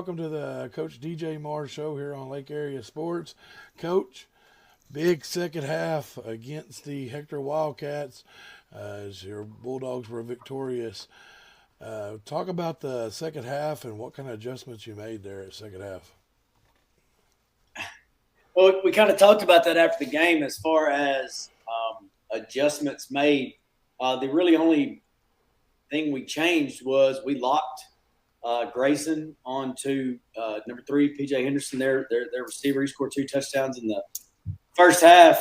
welcome to the Coach DJ Mars show here on Lake Area Sports. Coach, big second half against the Hector Wildcats as your Bulldogs were victorious. Talk about the second half and what kind of adjustments you made there at second half. Well, we kind of talked about that after the game as far as adjustments made. The really only thing we changed was we locked Grayson onto number 3, PJ Henderson, their receiver. He scored 2 touchdowns in the first half.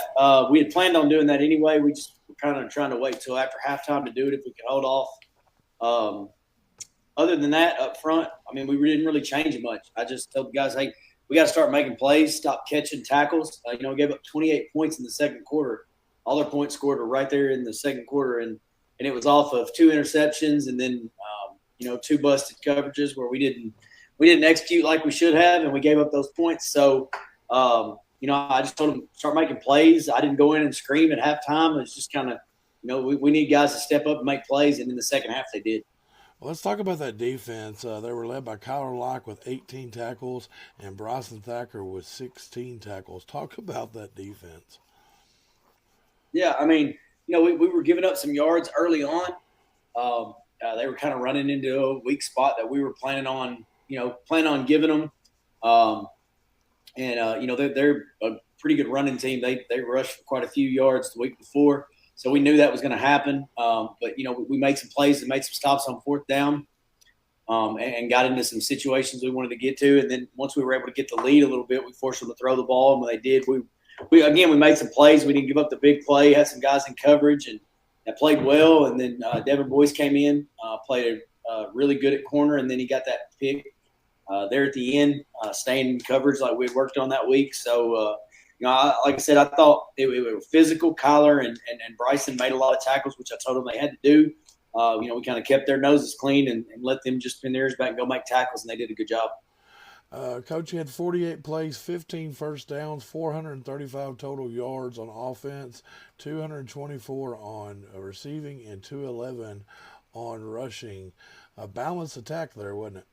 We had planned on doing that anyway. We just were kind of trying to wait until after halftime to do it if we could hold off. Other than that, up front, I mean, we didn't really change much. I just told the guys, hey, we got to start making plays, stop catching tackles. We gave up 28 points in the second quarter. All their points scored were right there in the second quarter, and it was off of 2 interceptions and then 2 busted coverages where we didn't execute like we should have, and we gave up those points. So, I just told them start making plays. I didn't go in and scream at halftime. It's just kind of, we need guys to step up and make plays, and in the second half they did. Well, let's talk about that defense. They were led by Kyler Locke with 18 tackles and Bryson Thacker with 16 tackles. Talk about that defense. Yeah, I mean, we were giving up some yards early on. They were kind of running into a weak spot that we were planning on giving them. They're a pretty good running team. They rushed for quite a few yards the week before, so we knew that was going to happen. But we made some plays and made some stops on fourth down, and got into some situations we wanted to get to. And then once we were able to get the lead a little bit, we forced them to throw the ball. And when they did, we made some plays. We didn't give up the big play. Had some guys in coverage and that played well. And then Devin Boyce came in, played really good at corner, and then he got that pick there at the end, staying in coverage like we had worked on that week. So, like I said, I thought they were physical. Kyler and Bryson made a lot of tackles, which I told them they had to do. We kind of kept their noses clean and let them just pin their ears back and go make tackles, and they did a good job. Coach, you had 48 plays, 15 first downs, 435 total yards on offense, 224 on receiving, and 211 on rushing. A balanced attack there, wasn't it?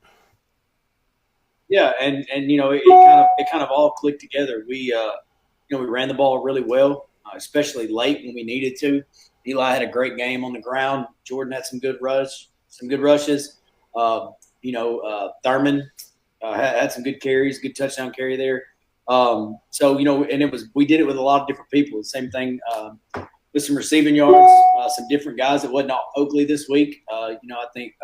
Yeah, and it kind of all clicked together. We ran the ball really well, especially late when we needed to. Eli had a great game on the ground. Jordan had some good rushes. Thurman had some good carries, good touchdown carry there. We did it with a lot of different people. The same thing with some receiving yards, some different guys. It wasn't all Oakley this week. I think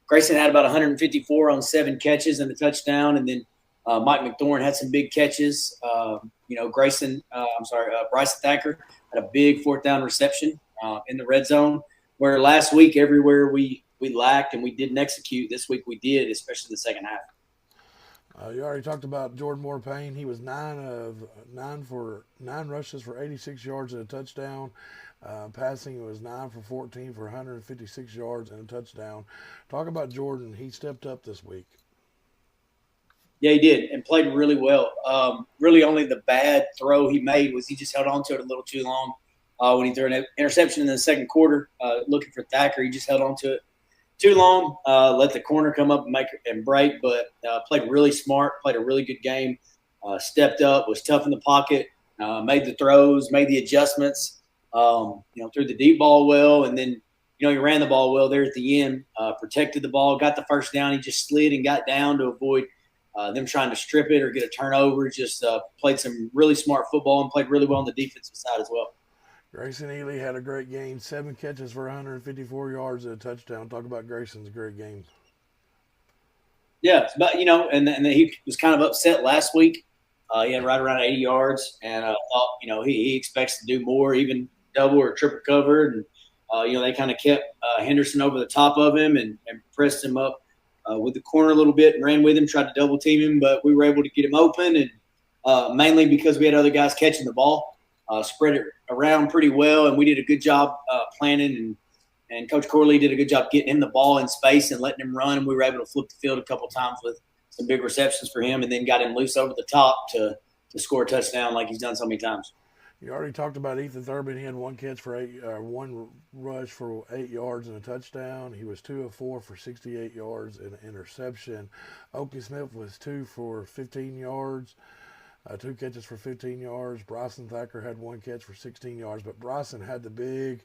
Grayson had about 154 on 7 catches and a touchdown, and then Mike McThorne had some big catches. Bryson Thacker had a big fourth down reception in the red zone, where last week everywhere we lacked and we didn't execute, this week we did, especially the second half. You already talked about Jordan Moore Payne. He was 9 rushes for 86 yards and a touchdown. Passing was 9 for 14 for 156 yards and a touchdown. Talk about Jordan. He stepped up this week. Yeah, he did, and played really well. Really only the bad throw he made was he just held on to it a little too long when he threw an interception in the second quarter. Looking for Thacker, he just held on to it too long, let the corner come up and make it and break, but played really smart, played a really good game, stepped up, was tough in the pocket, made the throws, made the adjustments, threw the deep ball well, and then, he ran the ball well there at the end, protected the ball, got the first down. He just slid and got down to avoid them trying to strip it or get a turnover. Just played some really smart football and played really well on the defensive side as well. Grayson Ely had a great game, 7 catches for 154 yards and a touchdown. Talk about Grayson's great game. Yeah, but and he was kind of upset last week. He had right around 80 yards, and I thought he expects to do more, even double or triple covered. And they kind of kept Henderson over the top of him and pressed him up with the corner a little bit and ran with him, tried to double team him, but we were able to get him open, and mainly because we had other guys catching the ball. Spread it around pretty well, and we did a good job planning, and Coach Corley did a good job getting him the ball in space and letting him run, and we were able to flip the field a couple times with some big receptions for him, and then got him loose over the top to score a touchdown like he's done so many times. You already talked about Ethan Thurman. He had one rush for 8 yards and a touchdown. He was 2 of 4 for 68 yards and an interception. Okie Smith was 2 for 15 yards, 2 catches for 15 yards. Bryson Thacker had 1 catch for 16 yards, but Bryson had the big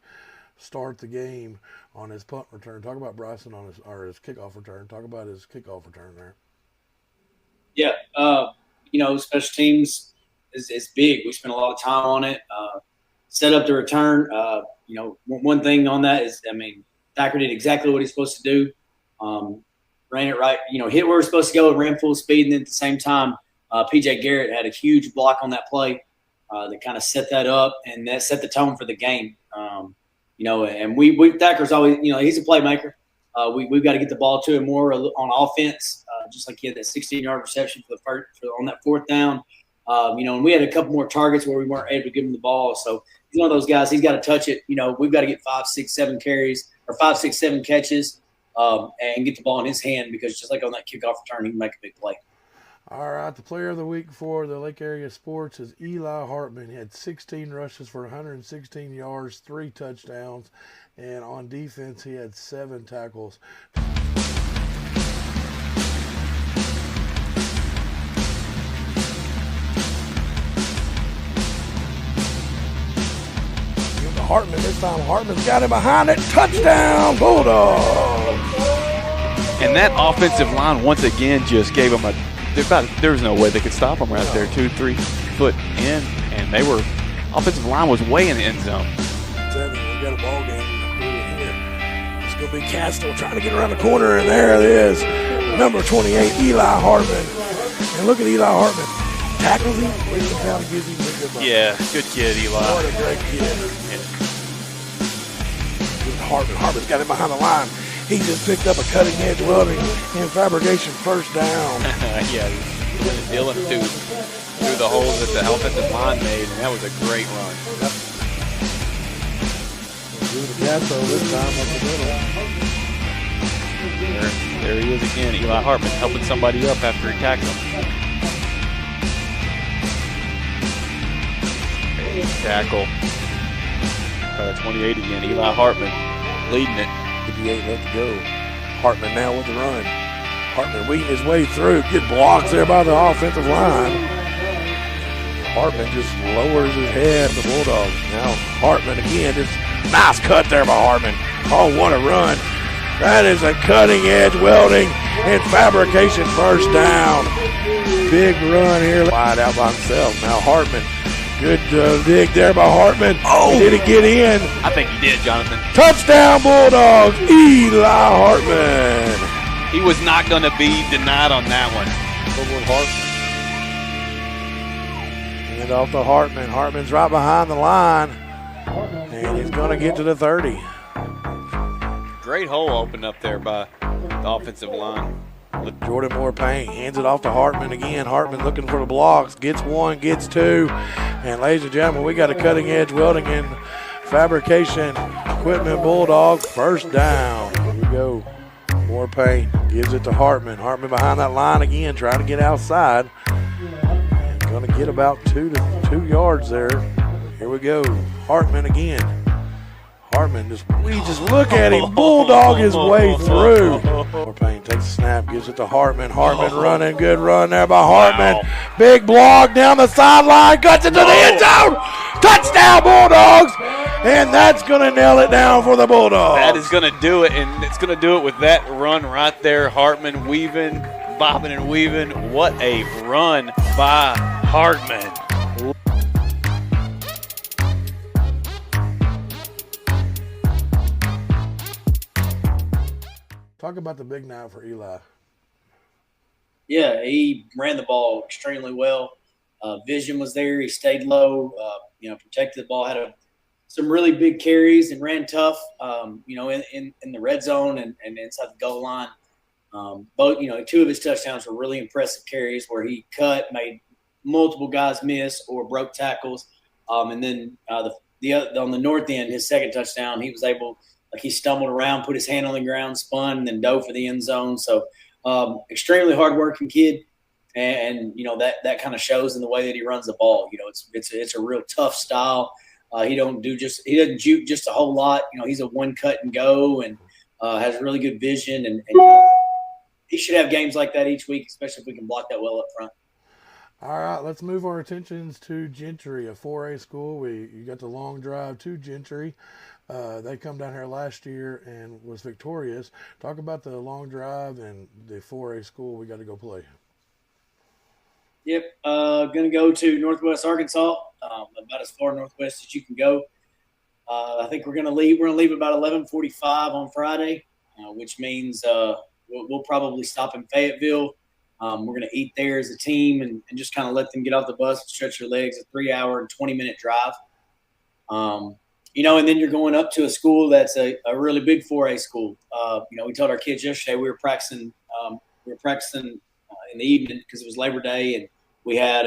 start the game on his punt return. Talk about Bryson on his kickoff return. Talk about his kickoff return there. Yeah, special teams is big. We spent a lot of time on it. Set up the return. One thing on that is, Thacker did exactly what he's supposed to do. Ran it right. Hit where we're supposed to go, ran full speed, and then at the same time, PJ Garrett had a huge block on that play that kind of set that up, and that set the tone for the game. And we Thacker's always, he's a playmaker. We've got to get the ball to him more on offense, just like he had that 16-yard reception on that fourth down. And we had a couple more targets where we weren't able to give him the ball. So he's one of those guys. He's got to touch it. We've got to get 5, 6, 7 carries or 5, 6, 7 catches and get the ball in his hand, because just like on that kickoff return, he can make a big play. All right, the player of the week for the Lake Area Sports is Eli Hartman. He had 16 rushes for 116 yards, 3 touchdowns, and on defense he had 7 tackles. Hartman this time. Hartman's got him behind it. Touchdown, Bulldogs! And that offensive line once again just gave them there was no way they could stop them right there. 2-3 foot in, and they were offensive line was way in the end zone. We got a ball game here. It's going to be Castile trying to get around the corner, and there it is. Number 28, Eli Hartman. And look at Eli Hartman. Tackles him, brings him down, and gives him a good ball. Yeah, good kid, Eli. What a great kid. Yeah. Hartman's got him behind the line. He just picked up a cutting-edge welding and fabrication first down. Yeah, Dylan through the holes that the offensive line made, and that was a great run. Yep. Do the Castile this time up the middle. There he is again, Eli Hartman helping somebody up after he tackled him. Tackle. 28 again, Eli Hartman leading it. 58 left to go. Hartman now with the run. Hartman weeding his way through. Good blocks there by the offensive line. Hartman just lowers his head. The Bulldogs. Now Hartman again. Just nice cut there by Hartman. Oh, what a run. That is a cutting edge welding and fabrication first down. Big run here. Wide out by himself. Now Hartman. Good dig there by Hartman. Oh! Did it get in? I think he did, Jonathan. Touchdown Bulldogs, Eli Hartman. He was not going to be denied on that one. Hartman. Hand off to Hartman. Hartman's right behind the line. And he's going to get to the 30. Great hole opened up there by the offensive line. Jordan Moore Payne hands it off to Hartman again. Hartman looking for the blocks. Gets 1, gets 2. And ladies and gentlemen, we got a cutting edge welding and fabrication equipment Bulldog. First down. Here we go. Moore Payne gives it to Hartman. Hartman behind that line again, trying to get outside. And going to get about 2 yards there. Here we go. Hartman again. Hartman we just look at him bulldog his way through. Moore Payne takes the snap, gives it to Hartman. Hartman running, good run there by Hartman. Wow. Big block down the sideline, cuts it to the end zone. Touchdown Bulldogs, and that's going to nail it down for the Bulldogs. That is going to do it, and it's going to do it with that run right there. Hartman weaving, bobbing and weaving. What a run by Hartman. Talk about the big night for Eli. Yeah, he ran the ball extremely well. Vision was there. He stayed low, protected the ball, had some really big carries and ran tough, in the red zone and inside the goal line. Both, 2 of his touchdowns were really impressive carries where he cut, made multiple guys miss or broke tackles. And then on the north end, his second touchdown, he was able – he stumbled around, put his hand on the ground, spun, and then dove for the end zone. So extremely hardworking kid. and that kind of shows in the way that he runs the ball. It's a real tough style. He doesn't juke just a whole lot. He's a one cut and go, and has really good vision, and he should have games like that each week, especially if we can block that well up front. All right, let's move our attentions to Gentry, a 4A school. You got the long drive to Gentry. They come down here last year and was victorious. Talk about the long drive and the 4A school we got to go play. Yep, going to go to Northwest Arkansas, about as far northwest as you can go. I think we're going to leave. We're going to leave about 11:45 on Friday, which means we'll probably stop in Fayetteville. We're going to eat there as a team and just kind of let them get off the bus and stretch their legs. A 3-hour and 20-minute drive. And then you're going up to a school that's a really big 4A school. We told our kids yesterday we were practicing in the evening because it was Labor Day, and we had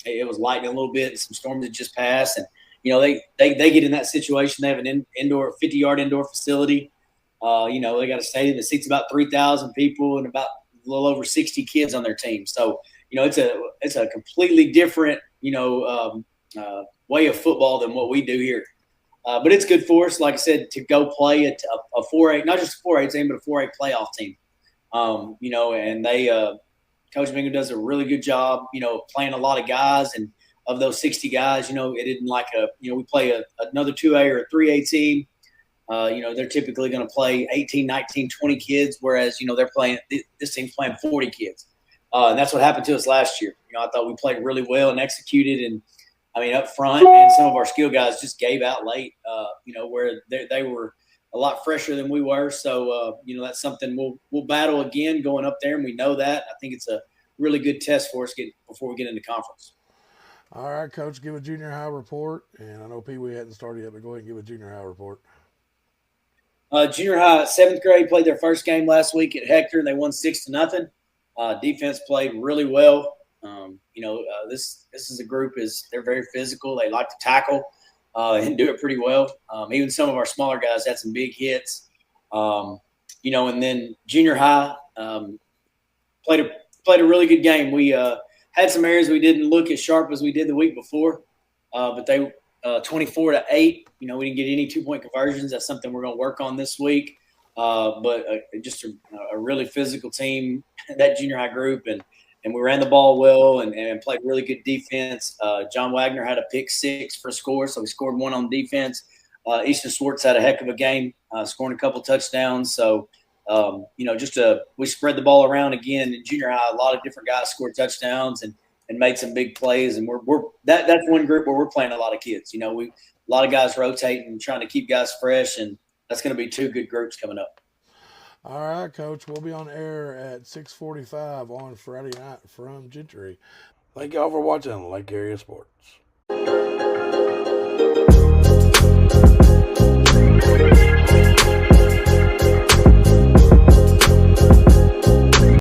it was lightning a little bit and some storms had just passed. And they get in that situation. They have an indoor 50-yard indoor facility. They got a stadium that seats about 3,000 people and about a little over 60 kids on their team. So it's a completely different way of football than what we do here. But it's good for us, like I said, to go play a 4A, not just a 4A team, but a 4A playoff team. And they Coach Bingham does a really good job, playing a lot of guys. And of those 60 guys, it isn't like we play another 2A or a 3A team. They're typically going to play 18, 19, 20 kids, whereas, they're playing – this team's playing 40 kids. And that's what happened to us last year. I thought we played really well and executed, and up front, and some of our skill guys just gave out late, where they were a lot fresher than we were. So, that's something we'll battle again going up there, and we know that. I think it's a really good test for us before we get into conference. All right, Coach, give a junior high report. And I know Pee Wee hadn't started yet, but go ahead and give a junior high report. Junior high, 7th grade, played their first game last week at Hector, and they won 6-0. Defense played really well. This is a group they're very physical. They like to tackle and do it pretty well. Even some of our smaller guys had some big hits. And then junior high played a really good game. We had some areas we didn't look as sharp as we did the week before, but they 24-8. We didn't get any 2-point conversions. That's something we're going to work on this week. But just a really physical team, that junior high group, and we ran the ball well and played really good defense. John Wagner had a pick 6 for a score, so we scored 1 on defense. Easton Swartz had a heck of a game, scoring a couple touchdowns. So, we spread the ball around again in junior high. A lot of different guys scored touchdowns and made some big plays. And that's one group where we're playing a lot of kids. A lot of guys rotating, trying to keep guys fresh, and that's going to be 2 good groups coming up. All right, Coach. We'll be on air at 6:45 on Friday night from Gentry. Thank y'all for watching Lake Area Sports.